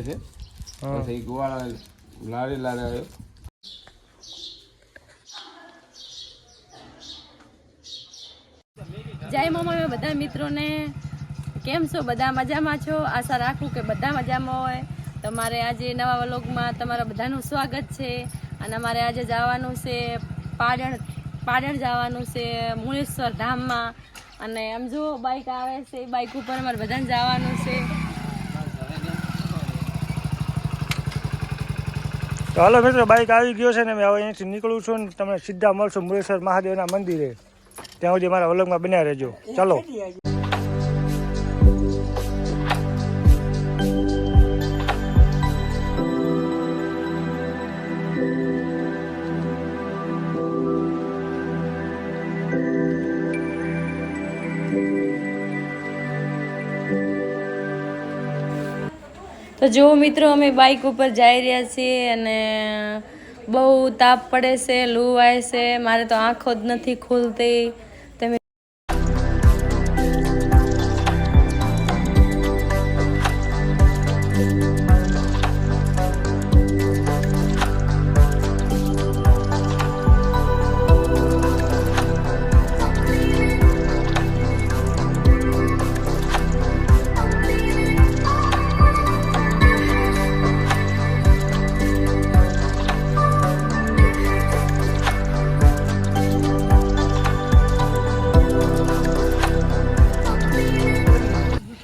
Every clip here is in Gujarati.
છે પછી ગોવાળા લારે લારે આવ્યો. જય મમ્મી બધા મિત્રોને, કેમ છો? બધા મજામાં છો? આશા રાખું કે બધા મજામાં હોય. તમારે આજે નવા વ્લોગમાં તમારા બધાનું સ્વાગત છે. અને અમારે આજે જવાનું છે પાડણ જવાનું છે મુળેશ્વર ધામમાં. અને આમ જો બાઇક આવે છે, બાઇક ઉપર અમારે બધાને જવાનું છે. તો હાલો મિત્રો, બાઇક આવી ગયો છે ને મેં હવે અહીંયાથી નીકળું છું ને તમે સીધા મળશો મુળેશ્વર મહાદેવના મંદિરે. ત્યાં સુધી મારા વ્લોગમાં બન્યા રહેજો. ચાલો. તો જો મિત્રો, અમે બાઇક ઉપર જઈ રહ્યા છીએ અને બહુ તાપ પડે છે, લૂ આવે છે, મારે તો આંખો જ નથી ખુલતી. તમે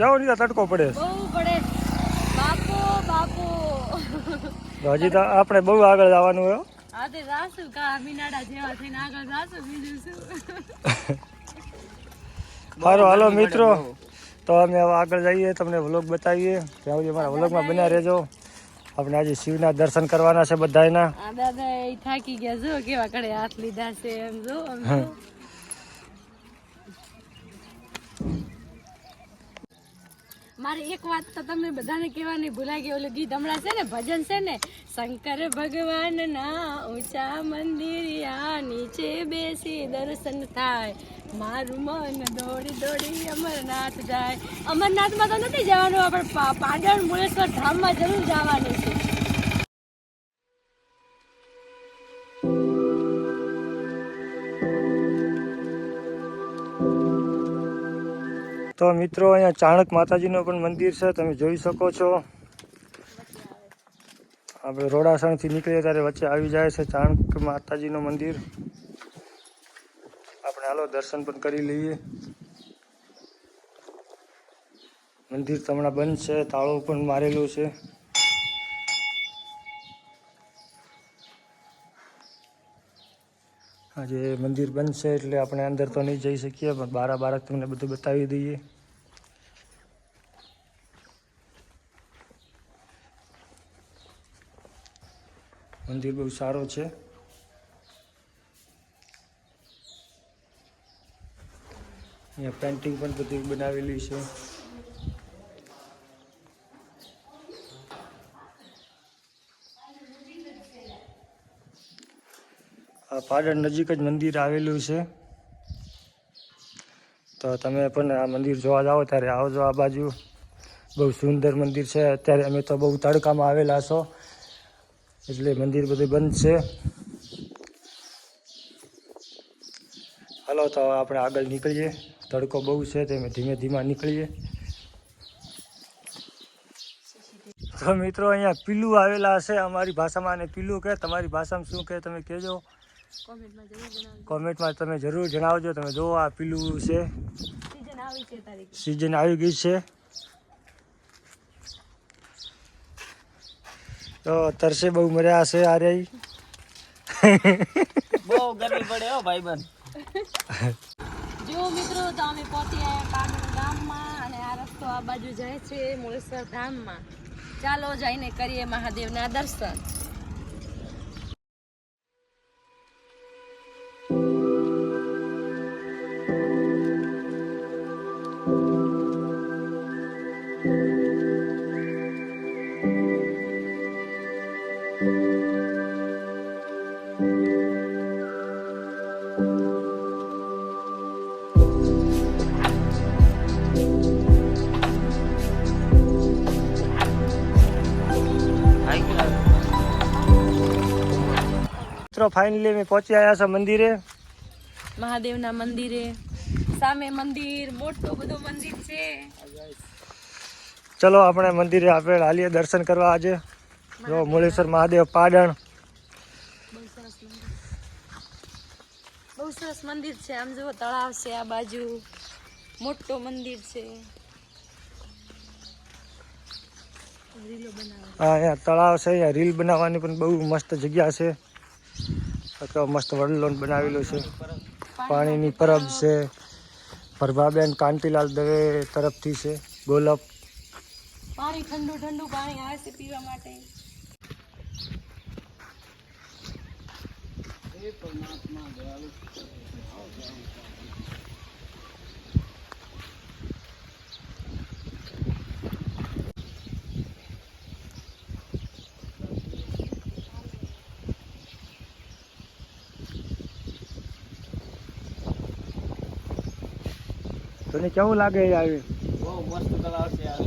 કેવો રીતે તડકો પડે છે? બહુ પડે બાપુ બાપુ. તો હજી તો આપણે બહુ આગળ જવાનું હોય. હા તે જાશું કામીનાડા જેવા થઈને આગળ જાશું, બીજું શું. સારું હાલો મિત્રો, તો અમે હવે આગળ જઈએ, તમને વ્લોગ બતાવીએ. ત્યાં સુધી અમારા વ્લોગમાં બન્યા રહેજો. આપણે આજે શિવના દર્શન કરવાના છે બધાયના. આ દાદા એ થાકી ગયા, જો કેવા કડે હાથ લીધા છે એમ જો. મારે એક વાત તો તમને બધાને કહેવાની ભૂલાઈ ગઈ. ઓલું ગીત હમણાં છે ને, ભજન છે ને, શંકર ભગવાન ના ઊંચા મંદિરિયા નીચે બેસી દર્શન થાય, મારું મન દોડી દોડી અમરનાથ જાય. અમરનાથમાં તો નથી જવાનું, આપણે પાડણ મુળેશ્વર ધામમાં જરૂર જવાનું છે. તો મિત્રો, અહીંયા ચાણક માતાજીનું પણ મંદિર છે, તમે જોઈ શકો છો. આપણે રોડાસણથી નીકળીએ ત્યારે વચ્ચે આવી જાય છે ચાણક માતાજીનું મંદિર. આપણે હાલો દર્શન પણ કરી લઈએ. મંદિર તો હમણાં બંધ છે, તાળું પણ મારેલું છે. આજે મંદિર બંધ છે એટલે આપણે અંદર તો નહીં જઈ શકીએ, પણ બારા તમને બધું બતાવી દઈએ. મંદિર બહુ સારું છે. અહીંયા પેન્ટિંગ પણ બધી બનાવેલી છે. આ પાડણ નજીક જ મંદિર આવેલું છે. તો તમે પણ આ મંદિર જોવા જાઓ ત્યારે આવજો આ બાજુ. બહુ સુંદર મંદિર છે. અત્યારે અમે તો બહુ તડકામાં આવેલા છો એટલે મંદિર બધું બંધ છે. હાલો તો આપણે આગળ નીકળીએ. તડકો બહુ છે તે ધીમે ધીમે નીકળીએ. તો મિત્રો, અહીંયા પીલું આવેલા છે. અમારી ભાષામાં અને પીલું કહે, તમારી ભાષામાં શું કહે તમે કહેજો. કોમેન્ટમાં તમે જરૂર જણાવજો. તમે જુઓ આ પીલું છે, સિઝન આવી ગઈ છે. તો તરસે બહુ મર્યા હશે આ રહી. બહુ ગરમી પડે હો ભાઈબંધ. જો મિત્રો, તો અમે પહોંચી આવ્યા પાડણ ગામમાં અને આ રસ્તો આ બાજુ જાય છે મુળેશ્વર ધામમાં. ચાલો જઈને કરીએ મહાદેવના દર્શન. મિત્રો ફાઇનલી અમે પહોંચી આવ્યા છે મંદિરે. મહાદેવના મંદિરે. સામે મંદિર, મોટું બધું મંદિર છે. ચલો આપણે મંદિરે આપણે હાલીએ દર્શન કરવા. આજે જો મુળેશ્વર મહાદેવ પાટણ. બહુ સરસ મંદિર છે. આમ જુઓ તળાવ છે આ બાજુ, મોટું મંદિર છે. હા, અહીંયા તળાવ છે. અહીંયા રીલ બનાવવાની પણ બહુ મસ્ત જગ્યા છે. તો મસ્ત વડલો બનાવેલો છે. પાણીની પરબ છે. પ્રભાબેન કાંતિલાલ દવે તરફથી છે. ગોલપ પાણી ઠંડુ ઠંડુ પાણી આવે છે પીવા માટે. તને કેવું લાગે એ આવી? બહુ મસ્ત તળાવ છે યાર.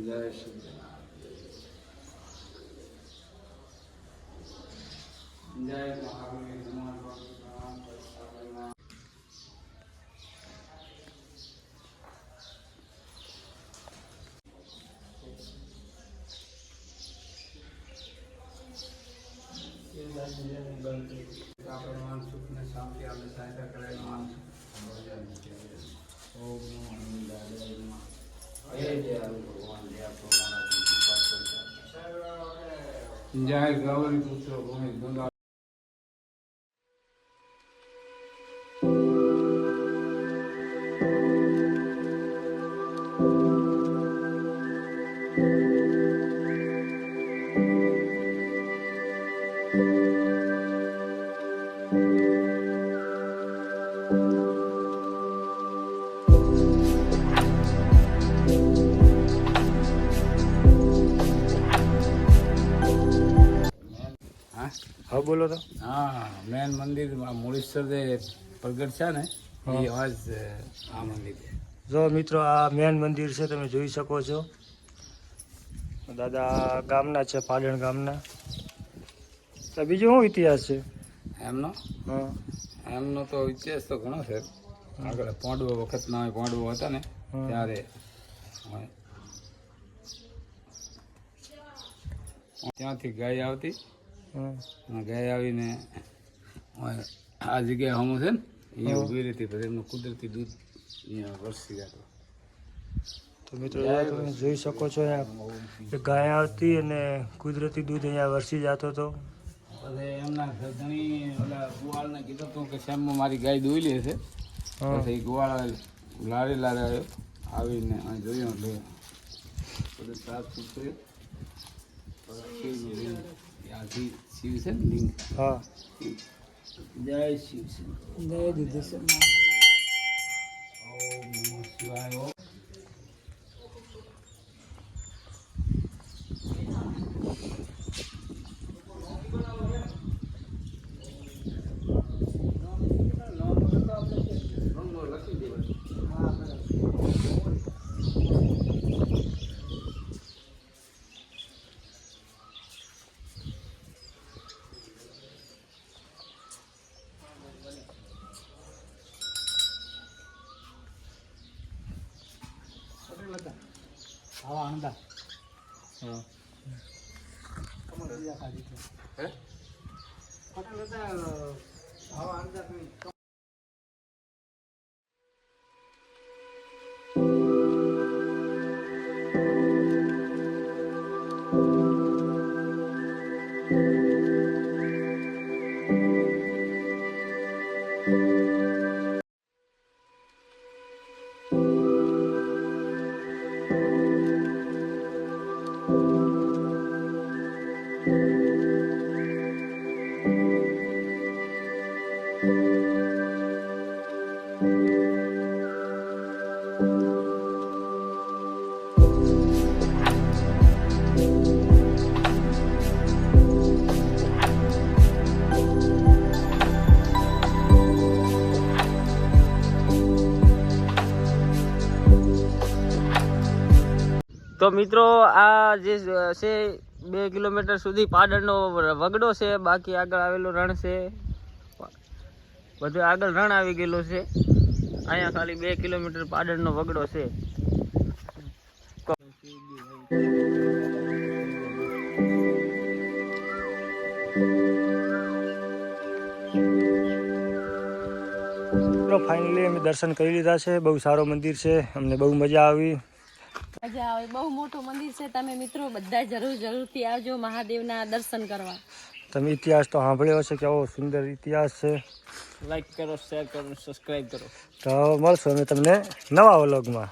જય શ્રી જય મહાવીર માન સુખ ને શાંતિ આપણે સહાયતા કરે માન ઓમ જય ગૌરી પુત્ર ભૂમિ ગંગા હા બોલો તો. હા મેન મંદિર મુળેશ્વર જે પ્રગટ છે ને એ આજ આ મંદિર છે. જો મિત્રો આ મેન મંદિર છે, તમે જોઈ શકો છો. દાદા ગામના છે, પાટણ ગામના. તો બીજો શું ઇતિહાસ છે એમનો? હા, એમનો તો ઇતિહાસ તો ઘણો છે. આગળ પાંડવો વખતના પાંડવો હતા ને ત્યારે ત્યાંથી ગાય આવતી ગાય આવીને આ જગ્યાએ હમું છે ને એ ઊભી રહેતી, પછી એમનું કુદરતી દૂધ અહીંયા વરસી જતું. તો મિત્રો તમે જોઈ શકો છો અહીંયા ગાય આવતી અને કુદરતી દૂધ અહીંયા વરસી જતો હતો. પછી એમના ઘણી ઓલા ગુવાળને કીધું હતું કે શ્યામમાં મારી ગાય દોઈલી હશે. પછી ગુવાળ લારે આવ્યો, આવીને અહીં જોયું એટલે બધું સાફ સુથરું શિવ છે ને લિંગ. હા, જય શિવ છે. જય દીદી ઓમ નમઃ શિવાય. આવા અંડા હા. તો મિત્રો આ જે છે 2 કિલોમીટર સુધી પાડરનો વગડો છે, બાકી આગળ આવેલું રણ છે, બધું આગળ રણ આવી ગયેલું છે. અહીંયા ખાલી 2 કિલોમીટર પાડરનો વગડો છે. ફાઇનલી અમે દર્શન કરી લીધા છે. બહુ સારો મંદિર છે, અમને બહુ મજા આવી. મજા આવે, બહુ મોટું મંદિર છે. તમે મિત્રો બધા જરૂરથી આવજો મહાદેવના દર્શન કરવા. તમે ઇતિહાસ તો સાંભળ્યો હશે, કેવો સુંદર ઇતિહાસ છે. લાઈક કરો, શેર કરો, સબસ્ક્રાઈબ કરો. તો મળશું અમે તમને નવા વ્લોગમાં.